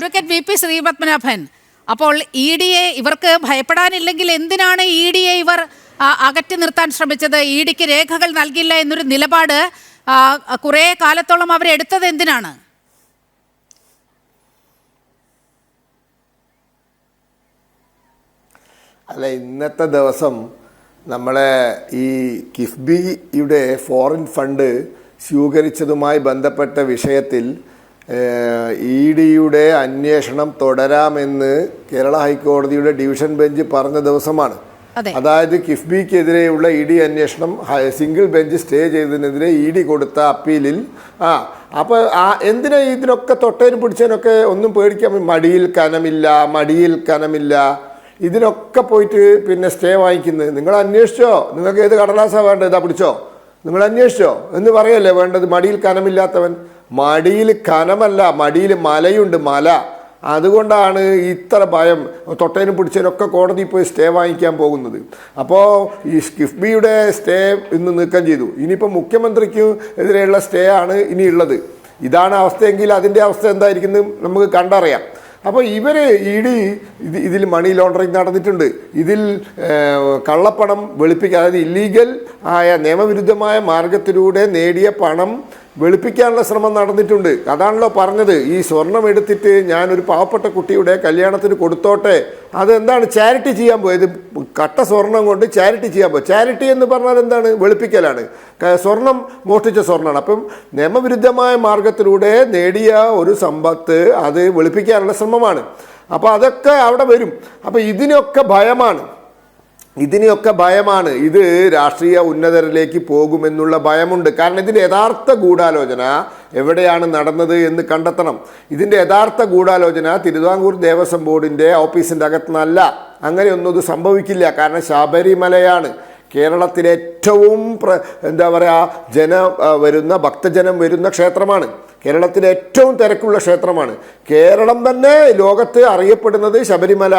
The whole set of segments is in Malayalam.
അഡ്വക്കേറ്റ് വി പി ശ്രീപത്മനാഭൻ, അപ്പോൾ ഇ ഡിയെ ഇവർക്ക് ഭയപ്പെടാനില്ലെങ്കിൽ എന്തിനാണ് ഇ ഡിയെ ഇവർ അകറ്റി നിർത്താൻ ശ്രമിച്ചത്? ഇ ഡിക്ക് രേഖകൾ നൽകില്ല എന്നൊരു നിലപാട് കുറേ കാലത്തോളം അവരെടുത്തത് എന്തിനാണ്? അല്ല, ഇന്നത്തെ ദിവസം നമ്മളെ ഈ കിഫ്ബിയുടെ ഫോറിൻ ഫണ്ട് സ്വീകരിച്ചതുമായി ബന്ധപ്പെട്ട വിഷയത്തിൽ ഇ ഡിയുടെ അന്വേഷണം തുടരാമെന്ന് കേരള ഹൈക്കോടതിയുടെ ഡിവിഷൻ ബെഞ്ച് പറഞ്ഞ ദിവസമാണ്. അതായത് കിഫ്ബിക്കെതിരെയുള്ള ഇ ഡി അന്വേഷണം സിംഗിൾ ബെഞ്ച് സ്റ്റേ ചെയ്തതിനെതിരെ ഇ ഡി കൊടുത്ത അപ്പീലിൽ അപ്പോൾ എന്തിനാ ഇതിനൊക്കെ തൊട്ടേനും പിടിച്ചതിനൊക്കെ ഒന്നും പേടിക്കാൻ, മടിയിൽ കനമില്ല ഇതിനൊക്കെ പോയിട്ട് പിന്നെ സ്റ്റേ വാങ്ങിക്കുന്നത്? നിങ്ങൾ അന്വേഷിച്ചോ, നിങ്ങൾക്ക് ഏത് കടലാസാണ് വേണ്ടത്, ഇതാ പിടിച്ചോ, നിങ്ങൾ അന്വേഷിച്ചോ എന്ന് പറയല്ലേ വേണ്ടത്. മടിയിൽ കനമില്ലാത്തവൻ, മടിയിൽ കനമല്ല, മടിയിൽ മലയുണ്ട്, മല. അതുകൊണ്ടാണ് ഇത്ര ഭയം. തൊട്ടേനും പിടിച്ചതിനൊക്കെ കോടതിയിൽ പോയി സ്റ്റേ വാങ്ങിക്കാൻ പോകുന്നത്. അപ്പോൾ ഈ കിഫ്ബിയുടെ സ്റ്റേ ഇന്ന് നീക്കം ചെയ്തു. ഇനിയിപ്പോൾ മുഖ്യമന്ത്രിക്ക് എതിരെയുള്ള സ്റ്റേ ആണ് ഇനിയുള്ളത്. ഇതാണ് അവസ്ഥയെങ്കിൽ അതിൻ്റെ അവസ്ഥ എന്തായിരിക്കുന്നത് നമുക്ക് കണ്ടറിയാം. അപ്പോൾ ഇവർ ഇ ഡി ഇതിൽ മണി ലോണ്ടറിങ് നടന്നിട്ടുണ്ട്, ഇതിൽ കള്ളപ്പണം വെളുപ്പിക്കുക, അതായത് ഇല്ലീഗൽ ആയ നിയമവിരുദ്ധമായ മാർഗത്തിലൂടെ നേടിയ പണം വെളുപ്പിക്കാനുള്ള ശ്രമം നടന്നിട്ടുണ്ട്. അതാണല്ലോ പറഞ്ഞത്, ഈ സ്വർണം എടുത്തിട്ട് ഞാനൊരു പാവപ്പെട്ട കുട്ടിയുടെ കല്യാണത്തിന് കൊടുത്തോട്ടെ, അതെന്താണ് ചാരിറ്റി ചെയ്യാൻ പോയത്, കട്ട സ്വർണം കൊണ്ട് ചാരിറ്റി ചെയ്യാൻ പോയി. ചാരിറ്റി എന്ന് പറഞ്ഞാൽ എന്താണ്? വെളുപ്പിക്കലാണ്. സ്വർണം മോഷ്ടിച്ച സ്വർണ്ണമാണ്. അപ്പം നിയമവിരുദ്ധമായ മാർഗത്തിലൂടെ നേടിയ ഒരു സമ്പത്ത് അത് വെളുപ്പിക്കാനുള്ള ശ്രമമാണ്. അപ്പോൾ അതൊക്കെ അവിടെ വരും. അപ്പോൾ ഇതിനൊക്കെ ഭയമാണ്. ഇത് രാഷ്ട്രീയ ഉന്നതരിലേക്ക് പോകുമെന്നുള്ള ഭയമുണ്ട്. കാരണം ഇതിൻ്റെ യഥാർത്ഥ ഗൂഢാലോചന എവിടെയാണ് നടന്നത് എന്ന് കണ്ടെത്തണം. ഇതിൻ്റെ യഥാർത്ഥ ഗൂഢാലോചന തിരുവിതാംകൂർ ദേവസ്വം ബോർഡിൻ്റെ ഓഫീസിൻ്റെ അകത്തുനിന്നല്ല. അങ്ങനെയൊന്നും ഇത് സംഭവിക്കില്ല. കാരണം ശബരിമലയാണ് കേരളത്തിലെ ഏറ്റവും ഭക്തജനം വരുന്ന ക്ഷേത്രമാണ്. കേരളത്തിലെ ഏറ്റവും തിരക്കുള്ള ക്ഷേത്രമാണ്. കേരളം തന്നെ ലോകത്ത് അറിയപ്പെടുന്നത് ശബരിമല.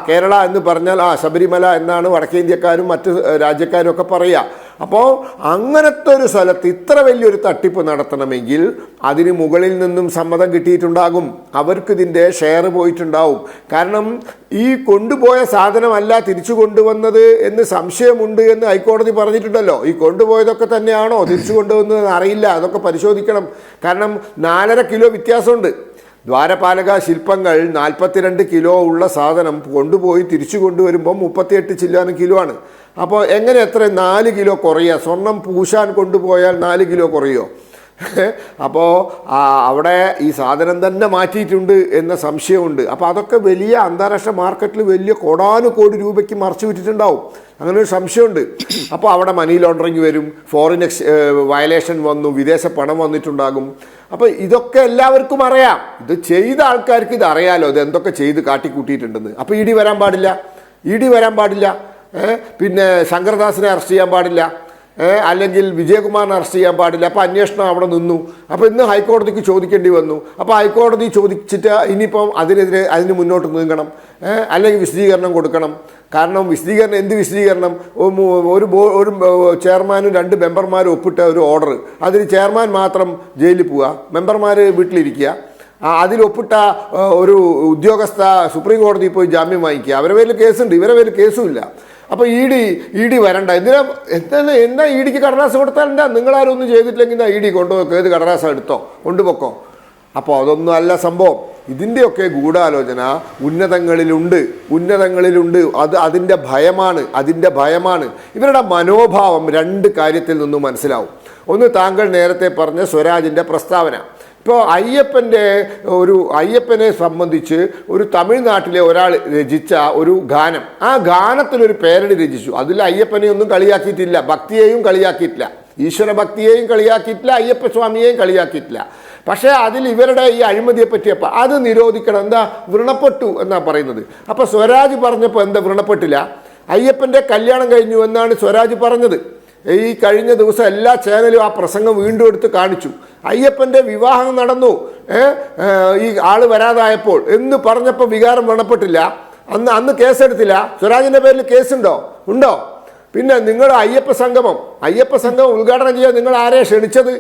കേരള എന്ന് പറഞ്ഞാൽ ശബരിമല എന്നാണ് വടക്കേ ഇന്ത്യക്കാരും മറ്റ് രാജ്യക്കാരും ഒക്കെ പറയുക. അപ്പോൾ അങ്ങനത്തെ ഒരു സ്ഥലത്ത് ഇത്ര വലിയൊരു തട്ടിപ്പ് നടത്തണമെങ്കിൽ അതിന് മുകളിൽ നിന്നും സമ്മതം കിട്ടിയിട്ടുണ്ടാകും. അവർക്കിതിൻ്റെ ഷെയർ പോയിട്ടുണ്ടാവും. കാരണം ഈ കൊണ്ടുപോയ സാധനമല്ല തിരിച്ചു കൊണ്ടുവന്നത് എന്ന് സംശയമുണ്ട് എന്ന് ഹൈക്കോടതി പറഞ്ഞിട്ടുണ്ടല്ലോ. ഈ കൊണ്ടുപോയതൊക്കെ തന്നെയാണോ തിരിച്ചു കൊണ്ടുവന്നത് അറിയില്ല, അതൊക്കെ പരിശോധിക്കണം. കാരണം 4.5 കിലോ വ്യത്യാസമുണ്ട്. ദ്വാരപാലക ശില്പങ്ങൾ 42 കിലോ ഉള്ള സാധനം കൊണ്ടുപോയി തിരിച്ചു കൊണ്ടുവരുമ്പോൾ 38 ചില്ലാനും കിലോ ആണ്. അപ്പോൾ എങ്ങനെ എത്ര 4 കിലോ കുറയുക? സ്വർണം പൂശാൻ കൊണ്ടുപോയാൽ 4 കിലോ കുറയോ? അപ്പോൾ അവിടെ ഈ സാധനം തന്നെ മാറ്റിയിട്ടുണ്ട് എന്ന സംശയമുണ്ട്. അപ്പോൾ അതൊക്കെ വലിയ അന്താരാഷ്ട്ര മാർക്കറ്റിൽ വലിയ കോടാനുകോടി രൂപയ്ക്ക് മറച്ചു വിറ്റിട്ടുണ്ടാവും. അങ്ങനെ ഒരു സംശയമുണ്ട്. അപ്പോൾ അവിടെ മണി ലോണ്ടറിങ് വരും, ഫോറിൻ വയലേഷൻ വന്നു, വിദേശ പണം വന്നിട്ടുണ്ടാകും. അപ്പോൾ ഇതൊക്കെ എല്ലാവർക്കും അറിയാം. ഇത് ചെയ്ത ആൾക്കാർക്ക് ഇത് അറിയാലോ, ഇത് എന്തൊക്കെ ചെയ്ത് കാട്ടിക്കൂട്ടിയിട്ടുണ്ടെന്ന്. അപ്പോൾ ഇ ഡി വരാൻ പാടില്ല. പിന്നെ ശങ്കർദാസിനെ അറസ്റ്റ് ചെയ്യാൻ പാടില്ല, അല്ലെങ്കിൽ വിജയകുമാറിനെ അറസ്റ്റ് ചെയ്യാൻ പാടില്ല. അപ്പോൾ അന്വേഷണം അവിടെ നിന്നു. അപ്പോൾ ഇന്ന് ഹൈക്കോടതിക്ക് ചോദിക്കേണ്ടി വന്നു. അപ്പോൾ ഹൈക്കോടതി ചോദിച്ചിട്ട് ഇനിയിപ്പം അതിന് മുന്നോട്ട് നീങ്ങണം, അല്ലെങ്കിൽ വിശദീകരണം കൊടുക്കണം. കാരണം എന്ത് വിശദീകരണം? ഒരു ചെയർമാനും 2 മെമ്പർമാരും ഒപ്പിട്ട ഒരു ഓർഡർ, അതിന് ചെയർമാൻ മാത്രം ജയിലിൽ പോവുക, മെമ്പർമാർ വീട്ടിലിരിക്കുക. അതിലൊപ്പിട്ട ഒരു ഉദ്യോഗസ്ഥ സുപ്രീം കോടതിയിൽ പോയി ജാമ്യം വാങ്ങിക്കുക. അവരുടെ പേരിൽ കേസുണ്ട്, ഇവരുടെ പേരിൽ കേസുമില്ല. അപ്പോൾ ഇ ഡി വരണ്ട. എന്നാ ഇ ഡിക്ക് കടലാസ് കൊടുത്താൽ എന്താ? നിങ്ങളാരും ഒന്നും ചെയ്തിട്ടില്ലെങ്കിൽ ഇ ഡി കൊണ്ടുപോക്കോ, ഏത് കടലാസം എടുത്തോ കൊണ്ടുപോക്കോ. അപ്പോൾ അതൊന്നും അല്ല സംഭവം. ഇതിൻ്റെയൊക്കെ ഗൂഢാലോചന ഉന്നതങ്ങളിലുണ്ട്. അതിൻ്റെ ഭയമാണ്. ഇവരുടെ മനോഭാവം 2 കാര്യത്തിൽ നിന്നും മനസ്സിലാവും. ഒന്ന്, താങ്കൾ നേരത്തെ പറഞ്ഞ സ്വരാജിൻ്റെ പ്രസ്താവന. ഇപ്പോൾ അയ്യപ്പനെ സംബന്ധിച്ച് ഒരു തമിഴ്നാട്ടിലെ ഒരാൾ രചിച്ച ഒരു ഗാനം, ആ ഗാനത്തിനൊരു പേരടി രചിച്ചു. അതിൽ അയ്യപ്പനെ ഒന്നും കളിയാക്കിയിട്ടില്ല, ഭക്തിയെയും കളിയാക്കിയിട്ടില്ല, ഈശ്വര ഭക്തിയെയും കളിയാക്കിയിട്ടില്ല, അയ്യപ്പസ്വാമിയെയും കളിയാക്കിയിട്ടില്ല. പക്ഷേ അതിൽ ഇവരുടെ ഈ അഴിമതിയെ പറ്റിയപ്പോൾ അത് നിരോധിക്കണം, എന്താ വ്രണപ്പെട്ടു എന്നാണ് പറയുന്നത്. അപ്പോൾ സ്വരാജ് പറഞ്ഞപ്പോൾ എന്താ വ്രണപ്പെട്ടില്ല? അയ്യപ്പൻ്റെ കല്യാണം കഴിഞ്ഞു എന്നാണ് സ്വരാജ് പറഞ്ഞത്. ഈ കഴിഞ്ഞ ദിവസം എല്ലാ ചാനലും ആ പ്രസംഗം വീണ്ടും എടുത്ത് കാണിച്ചു. അയ്യപ്പൻ്റെ വിവാഹം നടന്നു, ഈ ആള് വരാതായപ്പോൾ എന്ന് പറഞ്ഞപ്പോൾ വികാരം വ്രണപ്പെട്ടില്ല. അന്ന് കേസെടുത്തില്ല. സ്വരാജിൻ്റെ പേരിൽ കേസുണ്ടോ? പിന്നെ നിങ്ങൾ അയ്യപ്പ സംഗമം ഉദ്ഘാടനം ചെയ്യാൻ നിങ്ങൾ ആരെ ക്ഷണിച്ചത്?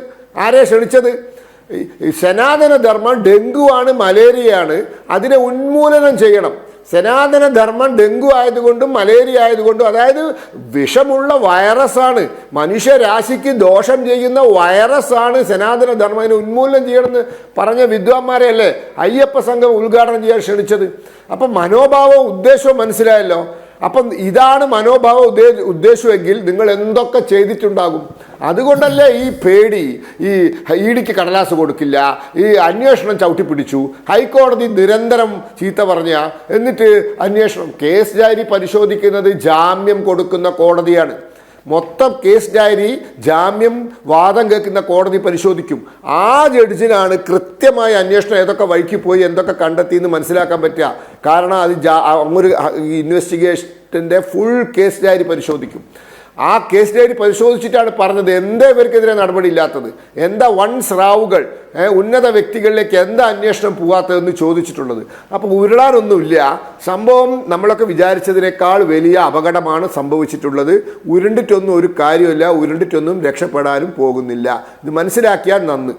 സനാതന ധർമ്മം ഡെങ്കുവാണ്, മലേറിയയാണ്, അതിനെ ഉന്മൂലനം ചെയ്യണം. സനാതന ധർമ്മം ഡെങ്കു ആയതുകൊണ്ടും മലേറിയ ആയതുകൊണ്ടും, അതായത് വിഷമുള്ള വൈറസാണ്, മനുഷ്യരാശിക്ക് ദോഷം ചെയ്യുന്ന വൈറസാണ് സനാതന ധർമ്മത്തിനെ ഉന്മൂലനം ചെയ്യണമെന്ന് പറഞ്ഞ വിദ്വാൻമാരെ അല്ലേ അയ്യപ്പ സംഘം ഉദ്ഘാടനം ചെയ്യാൻ ക്ഷണിച്ചത്. അപ്പം മനോഭാവവും ഉദ്ദേശവും മനസ്സിലായല്ലോ. അപ്പം ഇതാണ് മനോഭാവ ഉദ്ദേശമെങ്കിൽ നിങ്ങൾ എന്തൊക്കെ ചെയ്തിട്ടുണ്ടാകും. അതുകൊണ്ടല്ലേ ഈ പേടി. ഈ ഇഡിക്ക് കടലാസ് കൊടുക്കില്ല, ഈ അന്വേഷണം ചവിട്ടിപ്പിടിച്ചു, ഹൈക്കോടതി നിരന്തരം ചീത്ത പറഞ്ഞ, എന്നിട്ട് അന്വേഷണം കേസ് ഡയറി പരിശോധിക്കുന്നത് ജാമ്യം കൊടുക്കുന്ന കോടതിയാണ്. മൊത്തം കേസ് ഡയറി ജാമ്യം വാദം കേൾക്കുന്ന കോടതി പരിശോധിക്കും. ആ ജഡ്ജിനാണ് കൃത്യമായ അന്വേഷണം ഏതൊക്കെ വഴിക്ക് പോയി എന്തൊക്കെ കണ്ടെത്തി എന്ന് മനസ്സിലാക്കാൻ പറ്റുക. കാരണം അത് ഒരു ഇൻവെസ്റ്റിഗേഷൻ്റെ ഫുൾ കേസ് ഡയറി പരിശോധിക്കും. ആ കേസ് ഡയറി പരിശോധിച്ചിട്ടാണ് പറഞ്ഞത് എന്താ ഇവർക്കെതിരെ നടപടി ഇല്ലാത്തത്, എന്താ റാവുകൾ ഉന്നത വ്യക്തികളിലേക്ക് എന്താ അന്വേഷണം പോകാത്തതെന്ന് ചോദിച്ചിട്ടുള്ളത്. അപ്പോൾ ഉരുളാനൊന്നുമില്ല. സംഭവം നമ്മളൊക്കെ വിചാരിച്ചതിനേക്കാൾ വലിയ അപകടമാണ് സംഭവിച്ചിട്ടുള്ളത്. ഉരുണ്ടിട്ടൊന്നും ഒരു കാര്യമില്ല, ഉരുണ്ടിട്ടൊന്നും രക്ഷപ്പെടാനും പോകുന്നില്ല. ഇത് മനസ്സിലാക്കിയാൽ നന്ന്.